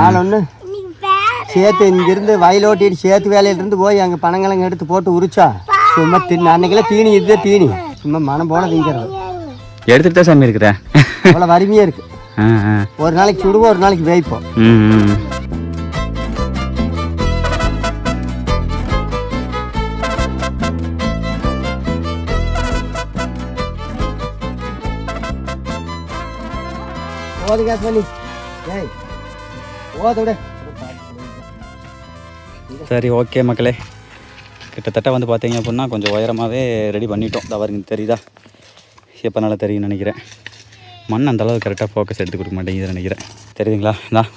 ஆள் ஒன்று சேர்த்து இங்கிருந்து வயல் ஓட்டிட்டு சேர்த்து வேலையிலிருந்து போய் அங்கே பனங்கிழங்கு எடுத்து போட்டு உரிச்சா சும்மா அன்னைக்கெல்லாம் தீனி இதுதான் தீனி. சும்மா மனம் போல திங்கிறது. எடுத்துகிட்டு தான் சாமி இருக்கிறேன். அவ்வளோ வறுமையாக இருக்குது. ஒரு நாளைக்கு சுடுவோம், ஒரு நாளைக்கு வேய்ப்போம். சரி ஓகே மக்களே, கிட்டத்தட்ட வந்து பார்த்தீங்க அப்படின்னா கொஞ்சம் உயரமாகவே ரெடி பண்ணிட்டோம். அவருக்கு தெரியுதா? எப்போ நல்லா தெரியும்னு நினைக்கிறேன். மண் அந்தளவுக்கு கரெக்டாக ஃபோக்கஸ் எடுத்து கொடுக்க மாட்டேங்குதுன்னு நினைக்கிறேன். தெரியுதுங்களா? தான்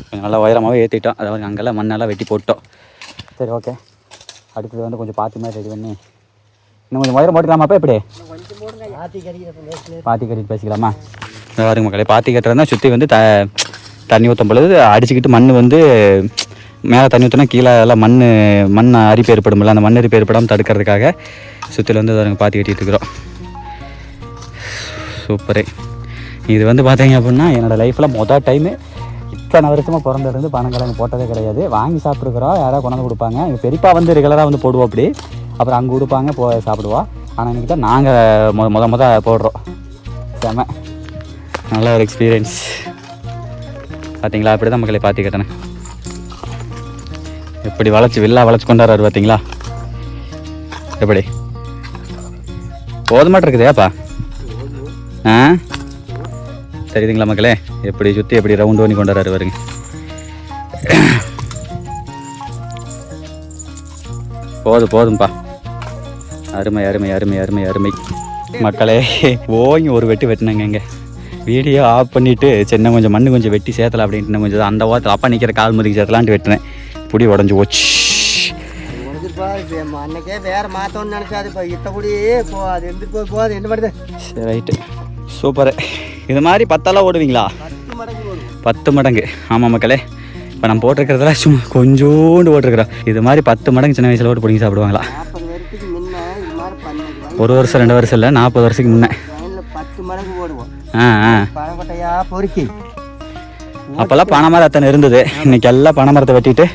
கொஞ்சம் நல்லா உயரமாகவே ஏற்றிட்டோம். அதாவது அங்கெல்லாம் மண்ணெல்லாம் வெட்டி போட்டோம். சரி ஓகே, அடுத்தது வந்து கொஞ்சம் பாத்தி மாதிரி ரெடி பண்ணி இன்னும் கொஞ்சம் உயரம் போட்டுக்கலாமாப்பா? எப்படி பாத்தி கட்டிட்டு பேசிக்கலாமா? பாருங்க மக்களே, பாத்தி கட்டுறதுனா சுற்றி வந்து தண்ணி ஊற்றும் பொழுது அடிச்சுக்கிட்டு மண் வந்து மேலே தண்ணி ஊற்றினா கீழே எல்லாம் மண் அரிப்பு ஏற்படும்ல, அந்த மண் அரிப்பு ஏற்படாமல் தடுக்கிறதுக்காக சுற்றில வந்து பாருங்க பாத்தி கட்டிகிட்டு இருக்கிறோம். சூப்பரு. இது வந்து பார்த்தீங்க அப்படின்னா என்னோடய லைஃப்பில் மொதல் டைமு. இத்தனை வருஷமாக பிறந்ததுலேருந்து பனங்கிழங்கு போட்டதே கிடையாது. வாங்கி சாப்பிட்ருக்குறோம், யாராவது கொண்டாந்து கொடுப்பாங்க. எங்கள் பெரியப்பா வந்து ரெகுலராக வந்து போடுவோம். அப்படி அப்புறம் அங்கே கொடுப்பாங்க, சாப்பிடுவோம். ஆனால் இன்றைக்கி தான் நாங்கள் முத போடுறோம். செம நல்ல ஒரு எக்ஸ்பீரியன்ஸ். பார்த்தீங்களா? அப்படி தான் மக்களை பார்த்து கேட்டேன். எப்படி வில்லா வளைச்சி கொண்டாடுறாரு பார்த்தீங்களா? எப்படி போதுமாட்ட இருக்குதேப்பா? தெரியுதுங்களா மக்களே? எப்படி சுற்றி எப்படி ரவுண்ட் பண்ணி கொண்டாடுறாரு வருங்க. போதும்பா. அருமை அருமை அருமை அருமை அருமை மக்களே. ஓங்கி ஒரு வெட்டினேங்க. இங்கே வீடியோ ஆஃப் பண்ணிவிட்டு சின்ன கொஞ்சம் மண்ணு கொஞ்சம் வெட்டி சேர்த்தலாம் அப்படின்ட்டு கொஞ்சம் அந்த ஓரத்தில் அப்பா நிற்கிற கால் முதுக்கு சேர்த்தலான்ட்டு வெட்டினேன். புடி உடஞ்சி போச்சு. அன்னைக்கே வேற மாத்தோன்னு நினைச்சாது. இப்போ இத்தபடி அது எந்திரிச்சு போகாது. என்ன பண்ணுது? சரி ரைட்டு, சூப்பரு. இது மாதிரி 10 ஓடுவீங்களா? 10 மடங்கு. ஆமாம் மக்களே, இப்போ நம்ம போட்டிருக்கிறதுல சும்மா கொஞ்சோண்டு ஓட்டிருக்கிறோம். இது மாதிரி 10 மடங்கு சின்ன வயசில் ஓட்டு பிடிங்கி சாப்பிடுவாங்களா? 40 வருஷத்துக்கு முன்னே இது மாதிரி 1 வருஷம் 2 வருஷம் இல்லை, 40 வருஷத்துக்கு முன்னே 10 மடங்கு ஓடுவோம். பனங்கொட்டையா பொறுக்கி. அப்போல்லாம் பனைமரம் அத்தனை இருந்தது. இன்னைக்கு எல்லாம் பனைமரத்தை வெட்டிட்டு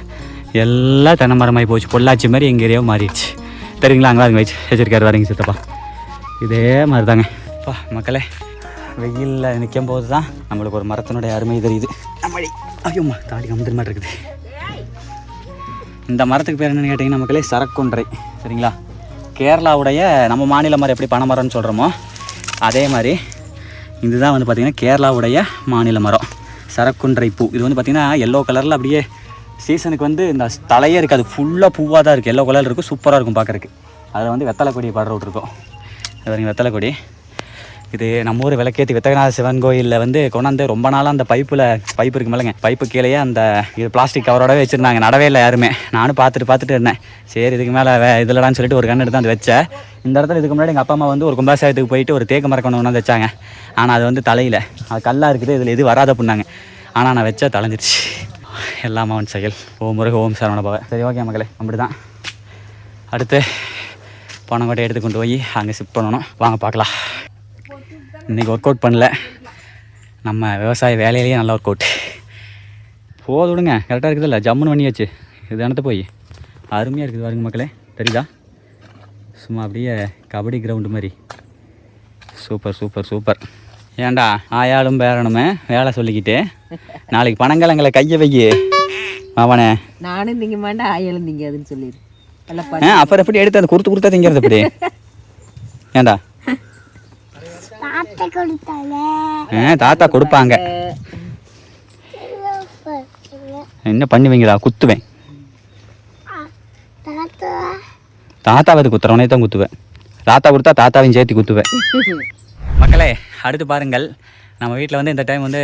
எல்லாம் தென்னை மரமாகி போச்சு. பொள்ளாச்சி மாதிரி எங்கள் ஏரியாவும் மாறிடுச்சு. தெரியுங்களா? அங்கே அதுங்க வச்சிருக்காரு வரீங்க சித்தப்பா. இதே மாதிரி தாங்க அப்பா மக்களே. வெயிலில் நிற்கும் போது தான் நம்மளுக்கு ஒரு மரத்தினுடைய அருமை தெரியுது. நம்மளி ஐயோம்மா தாடி கம்புற மாதிரி இருக்குது. இந்த மரத்துக்கு பேர் என்னென்னு கேட்டிங்கன்னா மக்களே, சரக்குன்றை. சரிங்களா? கேரளாவுடைய நம்ம மாநில மரம் எப்படி பனை மரம்னு சொல்கிறோமோ அதே மாதிரி இதுதான் வந்து பார்த்திங்கன்னா கேரளாவுடைய மாநில மரம் சரக்குன்றை பூ. இது வந்து பார்த்திங்கன்னா எல்லோ கலரில் அப்படியே சீசனுக்கு வந்து இந்த தலையே இருக்குது. அது ஃபுல்லாக பூவாக தான் இருக்குது. எல்லோ கலரில் இருக்கும். சூப்பராக இருக்கும் பார்க்குறதுக்கு. அதில் வந்து வெத்தலை கொடி படுற விட்ருக்கோம். இது வரைக்கும் வெத்தலை கொடி. இது நம்ம ஊர் விளக்கேற்றி வித்தகநாத சிவன் கோயிலில் வந்து கொண்டாந்து ரொம்ப நாளாக அந்த பைப்பு இருக்கு மேலேங்க, பைப்பு கீழேயே அந்த இது பிளாஸ்டிக் கவரோடவே வச்சுருந்தாங்க. நடவே இல்லை யாருமே. நானும் பார்த்துட்டு இருந்தேன். சரி இதுக்கு மேலே இதில்டான்னு சொல்லிட்டு ஒரு கண்ணு எடுத்து வந்து வச்சேன். இந்த இடத்துல இதுக்கு முன்னாடி எங்கள் அப்பா அம்மா வந்து ஒரு கும்பாசாயத்துக்கு போயிட்டு ஒரு தேக்கு மரம் கொண்டு வந்து வச்சாங்க. ஆனால் அது வந்து தலையில் அது கல்லாக இருக்குது. இதில் எது வராத புண்ணாங்க. ஆனால் நான் வச்சா தலைஞ்சிருச்சு. எல்லாமே அவன் செயல். ஓம் முருக ஓம் சரவண பவ. சரி ஓகே மக்களே, அப்படி தான். அடுத்து பனங்கொட்டை எடுத்து கொண்டு போய் அங்கே ஷிஃப்ட் பண்ணணும். வாங்க பார்க்கலாம். இன்றைக்கி ஒர்க் அவுட் பண்ணல. நம்ம விவசாய வேலையிலேயே நல்லா ஒர்க் அவுட். போது விடுங்க, கரெக்டாக இருக்குது இல்லை? ஜம்முன்னு பண்ணியாச்சு. இது அனுத்து போய் அருமையாக இருக்குது பாருங்க மக்களே. தெரியுதா? சும்மா அப்படியே கபடி கிரவுண்டு மாதிரி. Super super super. ஏன்டா ஆயாலும் பேரணுமே வேலை சொல்லிக்கிட்டு நாளைக்கு பனங்கிழங்களை கையை வைக்கி அவனே. நானும் திங்க மாட்டேன், ஆயாலும் திங்காதுன்னு சொல்லிடு. அப்புறம் எப்படி எடுத்து அந்த கொடுத்தா திங்கிறது எப்படி? ஏன்டா? தாத்தா கொடுப்பாங்க. என்ன பண்ணுவீங்களா? குத்துவேன். தாத்தாவை குத்துறவனே தான் குத்துவேன். தாத்தா கொடுத்தா தாத்தாவையும் சேர்த்து குத்துவேன். மக்களே அடுத்து பாருங்கள், நம்ம வீட்டில் வந்து இந்த டைம் வந்து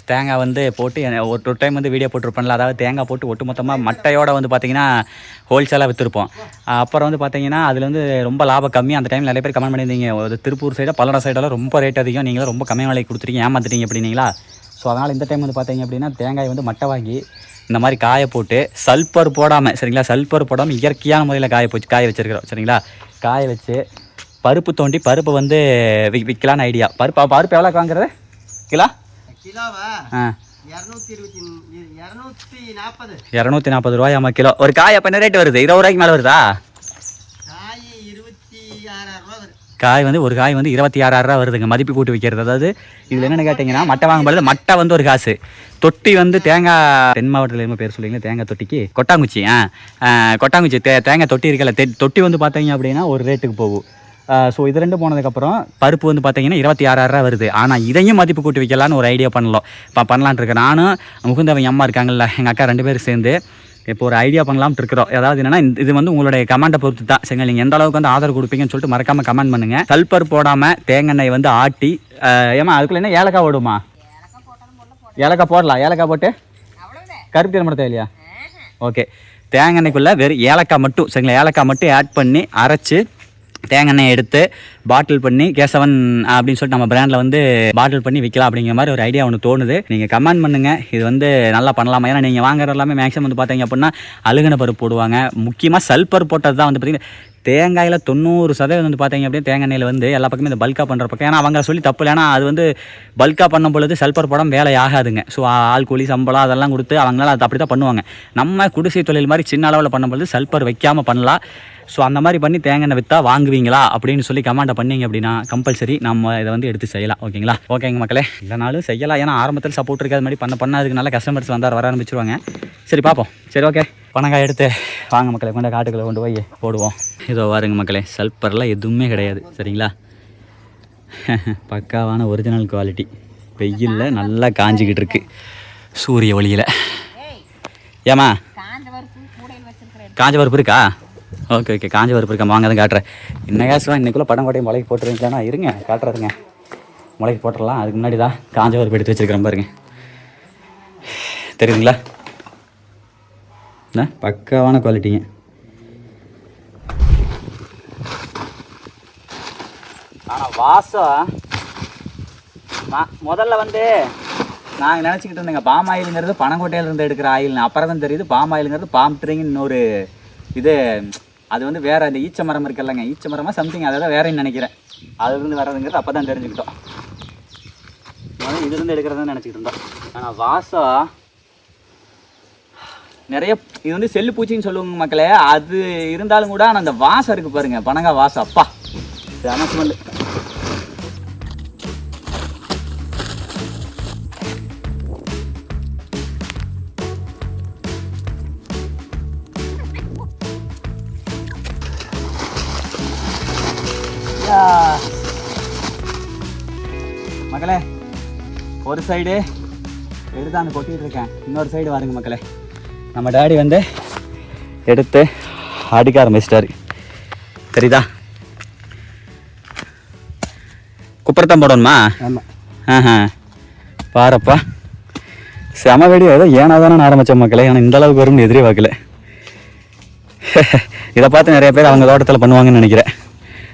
தேங்காய் வந்து போட்டு ஒரு டைம் வந்து வீடியோ போட்டிருப்பேன்ல, அதாவது தேங்காய் போட்டு ஒட்டு மொத்தமாக மட்டையோடு வந்து பார்த்திங்கன்னா ஹோல்சேலாக விற்றுருப்போம். அப்புறம் வந்து பார்த்திங்கன்னா அதில் வந்து ரொம்ப லாபம் கம்மி. அந்த டைம் நிறைய பேர் கமெண்ட் பண்ணியிருந்தீங்க, ஒரு திருப்பூர் சைடாக பல்லடம் சைடெல்லாம் ரொம்ப ரேட் அதிகம், நீங்களும் ரொம்ப கம்மி விலைக்கு கொடுத்துட்டீங்க, ஏமாற்றிட்டீங்க அப்படின்னீங்களா. ஸோ அதனால் இந்த டைம் வந்து பார்த்திங்க அப்படின்னா தேங்காய் வந்து மட்டை வாங்கி இந்த மாதிரி காய போட்டு சல்பர் போடாமல், சரிங்களா, சல்பர் போடாமல் இயற்கையான முறையில் காய வச்சுருக்கிறோம். சரிங்களா, காய வச்சு பருப்பு தோண்டி பருப்பை வந்து விற்கலான்னு ஐடியா. பருப்பு எவ்வளோ வாங்குறது கிலோ? கிலோவா? 240 ரூபாய் கிலோ. ஒரு காய் அப்போ என்ன ரேட் வருது? 20 ரூபாய்க்கு மேலே வருதா? காய் வந்து ஒரு காய் வந்து 26,000 ரூபா வருதுங்க, மதிப்பு கூட்டி வைக்கிறது. அதாவது இதில் என்னென்னு கேட்டிங்கன்னா, மட்டை வாங்கும்போது மட்டை வந்து ஒரு காசு, தொட்டி வந்து தேங்காய், தென் மாவட்டத்தில் என்ன பேர் சொல்லுவீங்க தேங்காய் தொட்டிக்கு? கொட்டாங்குச்சி. கொட்டாங்குச்சி தேங்காய் தொட்டி இருக்கல, தொட்டி வந்து பார்த்தீங்க அப்படின்னா ஒரு ரேட்டுக்கு போகும். ஸோ இது ரெண்டு போனதுக்கப்புறம் பருப்பு வந்து பார்த்தீங்கன்னா 26,000 ரூபா வருது. ஆனால் இதையும் மதிப்பு கூட்டி வைக்கலான்னு ஒரு ஐடியா பண்ணலான் இருக்கேன். நானும் முகுந்தவங்க அம்மா இருக்காங்கல்ல, எங்கள் அக்கா 2 பேரும் சேர்ந்து இப்போ ஒரு ஐடியா பண்ணலாம்னு இருக்கிறோம். அதாவது என்னன்னா, இது வந்து உங்களுடைய கமெண்ட்டை பொறுத்து தான். சரிங்க, நீங்கள் எந்த அளவுக்கு வந்து ஆதரவு கொடுப்பீங்கன்னு சொல்லிட்டு மறக்காமல் கமெண்ட் பண்ணுங்கள். சல்பர் போடாமல் தேங்காய் வந்து ஆட்டி, ஏமா அதுக்குள்ள என்ன ஏலக்காய் ஓடுமா? ஏலக்காய் போடலாம். ஏலக்காய் போட்டு கருப்பு தீரம் மட்டும் இல்லையா? ஓகே, தேங்காய்க்குள்ளே வெறும் ஏலக்காய் மட்டும், சரிங்களா, ஏலக்காய் மட்டும் ஆட் பண்ணி அரைச்சி தேங்காய் எடுத்து பாட்டில் பண்ணி கேசவன் அப்படின்னு சொல்லிட்டு நம்ம பிராண்டில் வந்து பாட்டில் பண்ணி விற்கலாம் அப்படிங்கிற மாதிரி ஒரு ஐடியா ஒன்று தோணுது. நீங்கள் கமெண்ட் பண்ணுங்கள், இது வந்து நல்லா பண்ணலாமா. ஏன்னா நீங்கள் வாங்குற எல்லாமே மேக்ஸிமம் வந்து பார்த்தீங்க அப்படின்னா அழுகின பருப்பு போடுவாங்க. முக்கியமாக சல்பர் போட்டது தான் வந்து பார்த்திங்கன்னா தேங்காயில் 90% வந்து பார்த்தீங்க அப்படின்னா தேங்காய் எண்ணெயில் வந்து எல்லா பக்கமே இந்த பல்காக பண்ணுற பக்கம். ஏன்னா அவங்க சொல்லி தப்பு இல்லை, ஏன்னா அது வந்து பல்காக பண்ணும் பொழுது சல்பர் போடாமல் வேலை ஆகாதுங்க. ஸோ ஆள் கூலி சம்பளம் அதெல்லாம் கொடுத்து அவங்களால அது அப்படி தான் பண்ணுவாங்க. நம்ம குடிசை தொழில் மாதிரி சின்ன அளவில் பண்ணும்பொழுது சல்பர் வைக்காமல் பண்ணலாம். ஸோ அந்த மாதிரி பண்ணி தேங்காய் விற்றா வாங்குவீங்களா அப்படின்னு சொல்லி கமெண்ட்டை பண்ணிங்க அப்படின்னா கம்பல்சரி நம்ம இதை வந்து எடுத்து செய்யலாம். ஓகேங்களா? ஓகேங்க மக்களே, இல்லைனாலும் செய்யலாம். ஏன்னா ஆரம்பத்தில் சப்போர்ட் இருக்காது மாதிரி பண்ண அதுக்கு நல்ல கஸ்டமர்ஸ் வர ஆரம்பிச்சிருவாங்க. சரி பார்ப்போம். சரி ஓகே, பணங்காய் எடுத்து வாங்க மக்களே, கொண்ட காட்டுக்குள்ளே கொண்டு போய் போடுவோம். இதோ வாருங்க மக்களே, சல்பர்லாம் எதுவுமே கிடையாது. சரிங்களா, பக்காவான ஒரிஜினல் குவாலிட்டி. வெயிலில் நல்லா காஞ்சிக்கிட்டு இருக்கு சூரிய ஒளியில். ஏமா காஞ்ச பருப்பு இருக்கா? ஓகே ஓகே, காஞ்ச பருப்பு இருக்கா? வாங்க தான் காட்டுறேன். இன்னும் கேஸ்லாம் இன்னைக்குள்ளே படம் கோட்டையை முளைக்கு போட்டுருந்துச்சானா இருங்க காட்டுறதுங்க. முளைக்கு போட்டுடலாம். அதுக்கு முன்னாடி தான் காஞ்ச பருப்பு எடுத்து வச்சுருக்கிறேன் பாருங்க, தெரியுதுங்களா? பக்காவான குவாலிட்டிங்க. ஆனால் வாசம் முதல்ல வந்து நாங்கள் நினச்சிக்கிட்டு இருந்தேங்க பாம் ஆயிலுங்கிறது பனங்கோட்டையிலேருந்து எடுக்கிற ஆயில்னு. அப்புறம் தான் தெரியுது பாம் ஆயிலுங்கிறது பாம் ட்ரிங்னு இன்னொரு இது. அது வந்து வேறு இந்த ஈச்ச மரம் இருக்குல்லங்க, ஈச்ச மரமாக சம்திங் அதை தான் வேறேன்னு நினைக்கிறேன். அதுலேருந்து வர்றதுங்கிறது அப்போ தான் தெரிஞ்சுக்கிட்டோம். இதுலேருந்து எடுக்கிறதான் நினச்சிக்கிட்டு இருந்தோம். ஆனால் வாசம் நிறைய இது வந்து செல்லு பூச்சின்னு சொல்லுவாங்க மக்களே. அது இருந்தாலும் கூட ஆனால் அந்த வாசம் இருக்குது பாருங்கள், பனங்காய் வாசம். அப்பா செம ஸ்மெல். மக்களே ஒரு சைடு எடுத்து அந்த கொட்டிகிட்டு இருக்கேன், இன்னொரு சைடு வாருங்க மக்களே. நம்ம டாடி வந்து எடுத்து அடிக்க ஆரம்பிச்சிட்டாரு, தெரியுதா? குப்பரத்தான் போடணுமா? ஆமாம். பாருப்பா செம வெடி. ஏதோ ஏனாதானே ஆரம்பித்தோம் மக்களே, ஆனால் இந்த அளவுக்கு வரும்னு எதிரே பார்க்கல. இதை பார்த்து நிறைய பேர் அவங்க தோட்டத்தில் பண்ணுவாங்கன்னு நினைக்கிறேன்.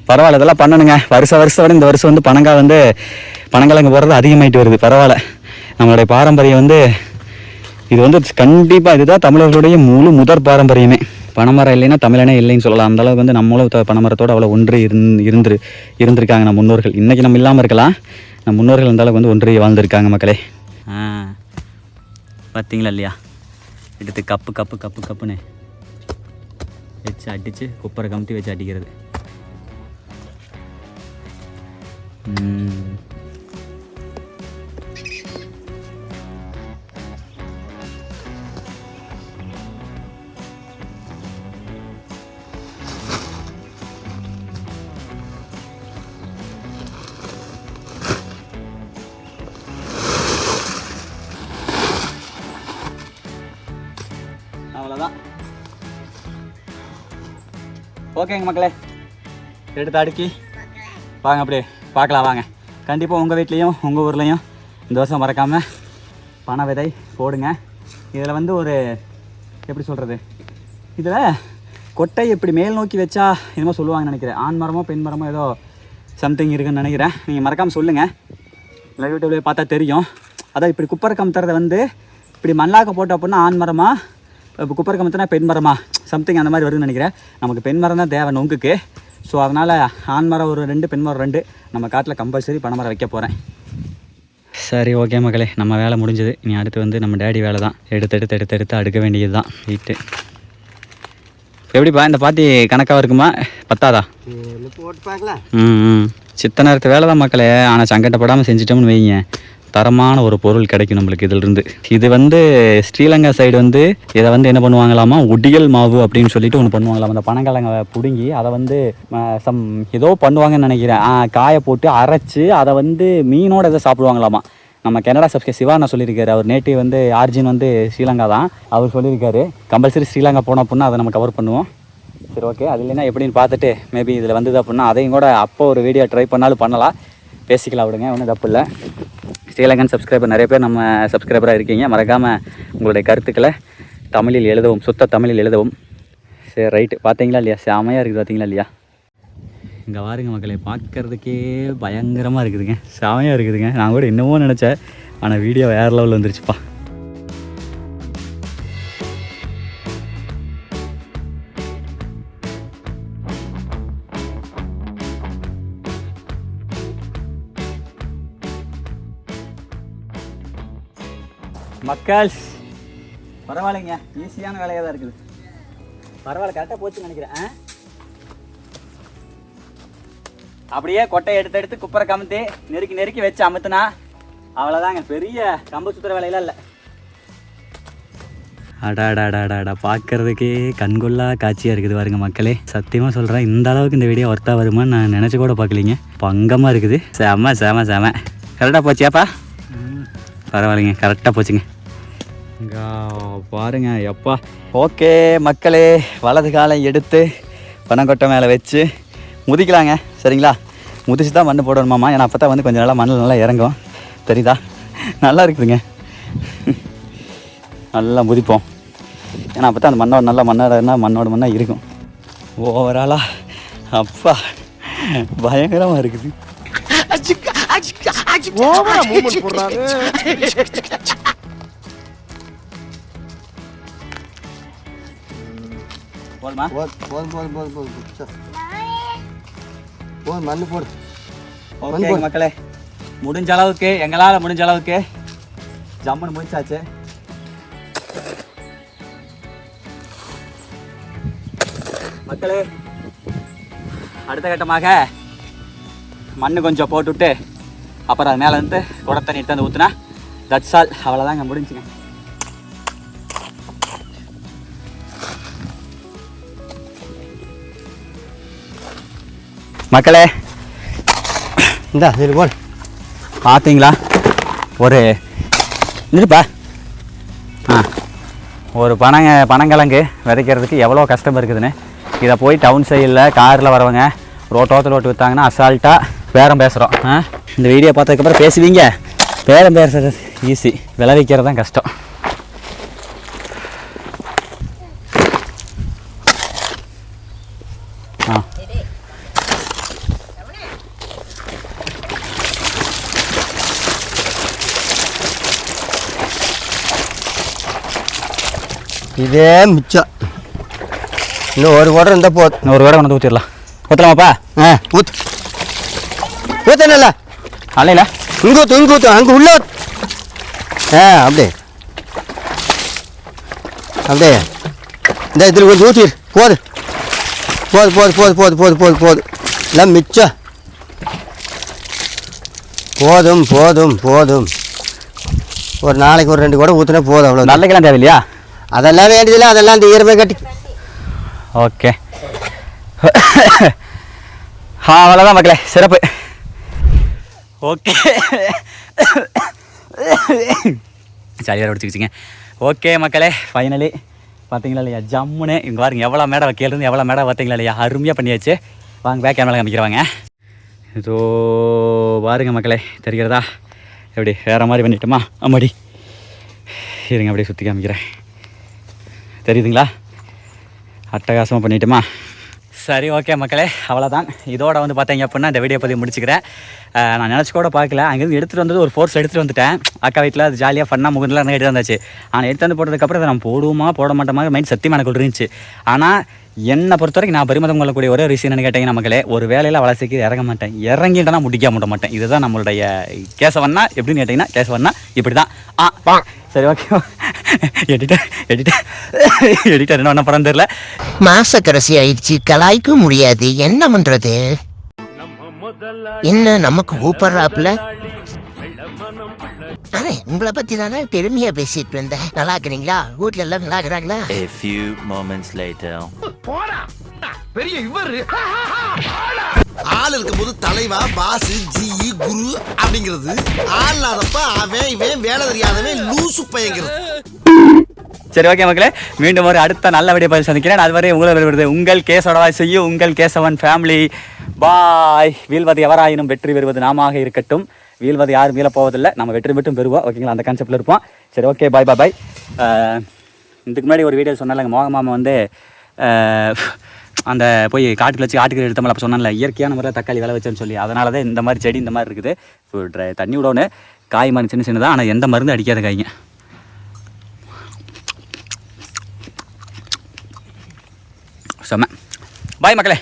பரவாயில்ல, இதெல்லாம் பண்ணணுங்க. வருஷத்தோட இந்த வருஷம் வந்து பனங்காய் வந்து பனங்கிழங்கு போடுறது அதிகமாகிட்டு வருது. பரவாயில்ல, நம்மளுடைய பாரம்பரியம் வந்து இது வந்து கண்டிப்பாக இதுதான் தமிழர்களுடைய முதற் பாரம்பரியமே. பனைமரம் இல்லைன்னா தமிழனே இல்லைன்னு சொல்லலாம். அந்தளவுக்கு வந்து நம்மளும் பனைமரத்தோடு அவ்வளோ ஒன்று இருந்திருக்காங்க நம்ம முன்னோர்கள். இன்றைக்கி நம்ம இல்லாமல் இருக்கலாம், நம்ம முன்னோர்கள் அந்தளவுக்கு வந்து ஒன்றி வாழ்ந்துருக்காங்க மக்களே. பார்த்தீங்களா இல்லையா? எடுத்து கப்புன்னு வச்சு அடித்து குப்பரை கமுத்தி வச்சு அடிக்கிறது. அவ்வளோதான். ஓகேங்க மக்களே, எடுத்து அடுக்கி வாங்க அப்படியே பார்க்கலாம் வாங்க. கண்டிப்பாக உங்கள் வீட்லேயும் உங்கள் ஊர்லேயும் இந்த வருஷம் மறக்காமல் பனை விதை போடுங்க. இதில் வந்து ஒரு எப்படி சொல்கிறது, இதில் கொட்டை இப்படி மேல் நோக்கி வச்சா என்னமோ சொல்லுவாங்கன்னு நினைக்கிறேன். ஆண் மரமோ பெண் மரமோ ஏதோ சம்திங் இருக்குதுன்னு நினைக்கிறேன். நீங்கள் மறக்காமல் சொல்லுங்கள், இல்லை யூடியூப்லேயே பார்த்தா தெரியும். அதான் இப்படி குப்பரை கமுத்துறதை வந்து இப்படி மண்ணாக்க போட்டோம் அப்படின்னா ஆண் மரமா, இப்போ குப்பரை கமுத்துனா பெண் மரமா சம்திங் அந்த மாதிரி வருதுன்னு நினைக்கிறேன். நமக்கு பெண் மரம் தான் தேவை நொங்குக்கு. ஸோ அதனால் ஆண் மரம் ஒரு 2, பெண் மரம் 2 நம்ம காட்டில் கம்பல்சரி பனை மரம் வைக்க போகிறேன். சரி ஓகே மக்களே, நம்ம வேலை முடிஞ்சது. இனி அடுத்து வந்து நம்ம டேடி வேலை தான். எடுத்து அடுக்க வேண்டியது தான் வீட்டு. எப்படிப்பா இந்த பாத்தி கணக்காக இருக்குமா, பத்தாதா? போட்டு பார்க்கலாம். சித்த நேரத்து வேலை தான் மக்களே. ஆனால் சங்கட்டப்படாமல் செஞ்சிட்டோம்னு வைங்க, தரமான ஒரு பொருள் கிடைக்கும் நம்மளுக்கு இதிலிருந்து. இது வந்து ஸ்ரீலங்கா சைடு வந்து இதை வந்து என்ன பண்ணுவாங்களாமா, ஒடியல் மாவு அப்படின்னு சொல்லிட்டு ஒன்று பண்ணுவாங்களாம். அந்த பனங்கிழங்க பிடுங்கி அதை வந்து ஏதோ பண்ணுவாங்கன்னு நினைக்கிறேன். காய போட்டு அரைச்சி அதை வந்து மீனோட இதை சாப்பிடுவாங்களாமா. நம்ம கனடா சப்ஸ்கிரைப் சிவானா சொல்லியிருக்காரு. அவர் நேட்டிவ் வந்து ஆர்ஜின் வந்து ஸ்ரீலங்கா தான். அவர் சொல்லியிருக்காரு கம்பல்சரி ஸ்ரீலங்கா போனோம் அப்படின்னா அதை நம்ம கவர் பண்ணுவோம். சரி ஓகே, அது இல்லைன்னா எப்படின்னு பார்த்துட்டு மேபி இதில் வந்தது அப்படின்னா அதையும் கூட அப்போ ஒரு வீடியோ ட்ரை பண்ணாலும் பண்ணலாம், பேசிக்கலாம் விடுங்க, ஒன்றும் தப்பு இல்லை. ஸ்ரீலங்கன் சப்ஸ்கிரைபர் நிறைய பேர் நம்ம சப்ஸ்கிரைபராக இருக்கீங்க. மறக்காமல் உங்களுடைய கருத்துக்களை தமிழில் எழுதவும், சுத்த தமிழில் எழுதவும். சரி ரைட்டு, பார்த்தீங்களா இல்லையா, செமையாக இருக்குது பார்த்தீங்களா இல்லையா? இங்கே பாருங்க மக்களே, பார்க்குறதுக்கே பயங்கரமாக இருக்குதுங்க, செமையாக இருக்குதுங்க. நான் கூட இன்னமும் நினச்சேன், ஆனால் வீடியோ வேறு லெவலில் வந்துருச்சுப்பா. மக்கள் பரவாயில்லைங்க, ஈஸியான வேலையாக தான் இருக்குது. பரவாயில்ல, கரெக்டாக போச்சுன்னு நினைக்கிறேன். அப்படியே கொட்டையை எடுத்து குப்பரை கமுத்தி நெருக்கி வச்சு அமுத்துனா அவ்வளோதாங்க. பெரிய கம்பு சுற்றுற வேலையெல்லாம் இல்லை. அடாடாடாடாடா, பார்க்குறதுக்கே கண்கொள்ளா காட்சியாக இருக்குது பாருங்க மக்களே. சத்தியமாக சொல்கிறேன், இந்த அளவுக்கு இந்த வீடியோ ஒர்த்தாக வருமான்னு நான் நினச்சி கூட பார்க்கலிங்க. பங்கமாக இருக்குது. செம செம செம. கரெக்டாக போச்சியாப்பா? பரவாயில்லைங்க, கரெக்டாக போச்சுங்க. பாருங்க எப்பா. ஓகே மக்களே, வலது காலை எடுத்து பனங்கொட்டை மேலே வச்சு முதிக்கலாங்க. சரிங்களா, முதிச்சு தான் மண் போடணுமாம்மா. ஏன்னா அப்போ தான் வந்து கொஞ்சம் நல்லா மண்ணில் நல்லா இறங்கும். தெரியுதா, நல்லா இருக்குதுங்க. நல்லா முதிப்போம், ஏன்னா அப்போ தான் அந்த மண்ணோட நல்லா மண்ணாக இருக்கும். ஓவராலாக அப்பா பயங்கரமாக இருக்குது. போதுமா? போதும், மண்ணு போடு. ஓகே மக்களே, முடிஞ்ச அளவுக்கு எங்களால் முடிஞ்ச அளவுக்கு ஜம்முன்னு முடிச்சாச்சு. மக்களே, அடுத்த கட்டமாக மண் கொஞ்சம் போட்டுவிட்டு அப்புறம் அது மேலே வந்து குட தண்ணி எடுத்து வந்து ஊற்றுனா தட்ஸ் ஆல். அவ்வளோதாங்க, முடிஞ்சுங்க. மக்களே இந்தா சரி போல் பார்த்தீங்களா, ஒரு இருப்பா ஒரு பனங்கிழங்கு விதைக்கிறதுக்கு எவ்வளோ கஷ்டம் இருக்குதுன்னு. இதை போய் டவுன் சைடில் காரில் வரவங்க ரோட்டோத்தில் ஓட்டு விற்றாங்கன்னா அசால்ட்டாக பேரம் பேசுகிறோம். இந்த வீடியோ பார்த்ததுக்கப்புறம் பேசுவீங்க, பேரம் பேசுறது ஈஸி, விளைவிக்கிறது தான் கஷ்டம். இதே மிச்சம். இன்னும் ஒரு குடம் இருந்தால் போதும். இன்னும் ஒரு குடம் வந்து ஊற்றிடலாம். ஊற்றலாமாப்பா? ஊற்றல அல்லையில இங்கே ஊற்று அங்கே உள்ள அப்படியே இந்த இதில் கொஞ்சம் ஊற்றிடு. போது எல்லாம் மிச்சம். போதும். ஒரு நாளைக்கு ஒரு 2 குடம் ஊற்றினா போதும். அவ்வளோ நல்லக்கெல்லாம் தேவையில்லையா? அதெல்லாம் வேண்டியதில்லை, அதெல்லாம் அந்த ஈரமே கட்டி. ஓகே, அவ்வளோதான் மக்களே, சிறப்பு. ஓகே, சரி வேறு பிடிச்சிக்கிச்சிங்க. ஓகே மக்களே, ஃபைனலி பார்த்தீங்களா இல்லையா ஜம்முன்னு இங்கே பாருங்க எவ்வளோ மேடை வைக்கலேருந்து எவ்வளோ மேடை பார்த்தீங்களா இல்லையா அருமையாக பண்ணியாச்சு. வாங்க பேக் கேமரா காமிக்கிறவாங்க. இதோ பாருங்க மக்களே தெரிகிறதா எப்படி வேறு மாதிரி பண்ணிட்டோமா? ஆமாடி இருங்க அப்படியே சுற்றி காமிக்கிறேன். தெரியுதுங்களா? அட்டகாசமாக பண்ணிட்டோமா? சரி ஓகே மக்களே அவ்வளோதான். இதோட வந்து பார்த்தீங்க அப்படின்னா இந்த வீடியோ பதிவு முடிச்சுக்கிறேன். நான் நினச்சி கூட பார்க்கல. அங்கேருந்து எடுத்துகிட்டு வந்தது ஒரு ஃபோர்ஸ் எடுத்துகிட்டு வந்துட்டேன். அக்கா வீட்டில் அது ஜாலியாக ஃபன்னாக முகந்தெலாம் எடுத்து வந்தாச்சு. ஆனால் எடுத்து வந்து போட்டதுக்கப்புறம் அதை நான் போடுவோமா போட மாட்டோமா மைண்ட் சத்தியமாக எனக்கு இருந்துச்சு. ஆனால் என்னை பொறுத்த வரைக்கும் நான் பெருமிதம் கொள்ளக்கூடிய ஒரே ஒரு விஷயம் என்னென்னு கேட்டிங்கன்னா மக்களே, ஒரு வேலையில் அவ்வளோ சீக்கிரம் இறங்க மாட்டேன். இறங்கிட்டேன்னா முடிக்க மாட்டேன். இதுதான் நம்மளுடைய கேசவன்னா. எப்படின்னு கேட்டிங்கன்னா கேசவன்னா இப்படி தான். சரி ஓகே எடிட்டர் என்ன பண்ண போகிறேன்னு தெரியல. மாசக்கரசி ஆயிடுச்சு, கலாய்க்க முடியாது, என்ன பண்றது? என்ன நமக்கு கூப்பிடுறாப்புல? உங்களை பத்தி தானே பெருமையா பேசிட்டு இருந்தேன். நல்லா இருக்கிறீங்களா? வீட்டுல எல்லாம் நல்லா இருக்கிறாங்களா? A few moments later. பெரிய இவரு ஆள் இருக்கும்போது தலைவா பாஸ் ஜி குரு அப்படிங்கிறது, ஆள் இல்லாதப்ப அவன் இவன் வேலை தெரியாதவன் லூசு பையங்கிறது. சரி ஓகே மக்களே, மீண்டும் ஒரு அடுத்த நல்ல வீடியோ பதில் சந்திக்கிறேன். அதுவரை உங்களை வருவது உங்கள் கேசவடவா செய்யும் உங்கள் கேசவன் ஃபேமிலி. பாய். வீழ்வது எவராயினும் வெற்றி பெறுவது நாமாக இருக்கட்டும். வீழ்வது யாரும் வீழ போவதில்லை, நம்ம வெற்றி மட்டும் பெறுவோம். ஓகேங்களா? அந்த கான்செப்டில் இருப்போம். சரி ஓகே பாய் பாய் பாய். இதுக்கு முன்னாடி ஒரு வீடியோ சொன்னால எங்கள் மோகமாமா வந்து அந்த போய் காட்டுக்கு வச்சு ஆட்டுக்கு எடுத்தோம்ல, அப்போ சொன்னால இயற்கையான முறையில் தக்காளி விளை வச்சேன்னு சொல்லி. அதனால தான் இந்த மாதிரி செடி இந்த மாதிரி இருக்குது. தண்ணி விடணும், காய் மாதிரி சின்ன சின்னதாக, ஆனால் எந்த மருந்து அடிக்காத காய்ங்க. செம்ம. பாய் மக்களே.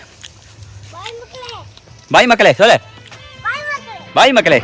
பாய் மக்களே சொல்லு. பாய் மக்களே.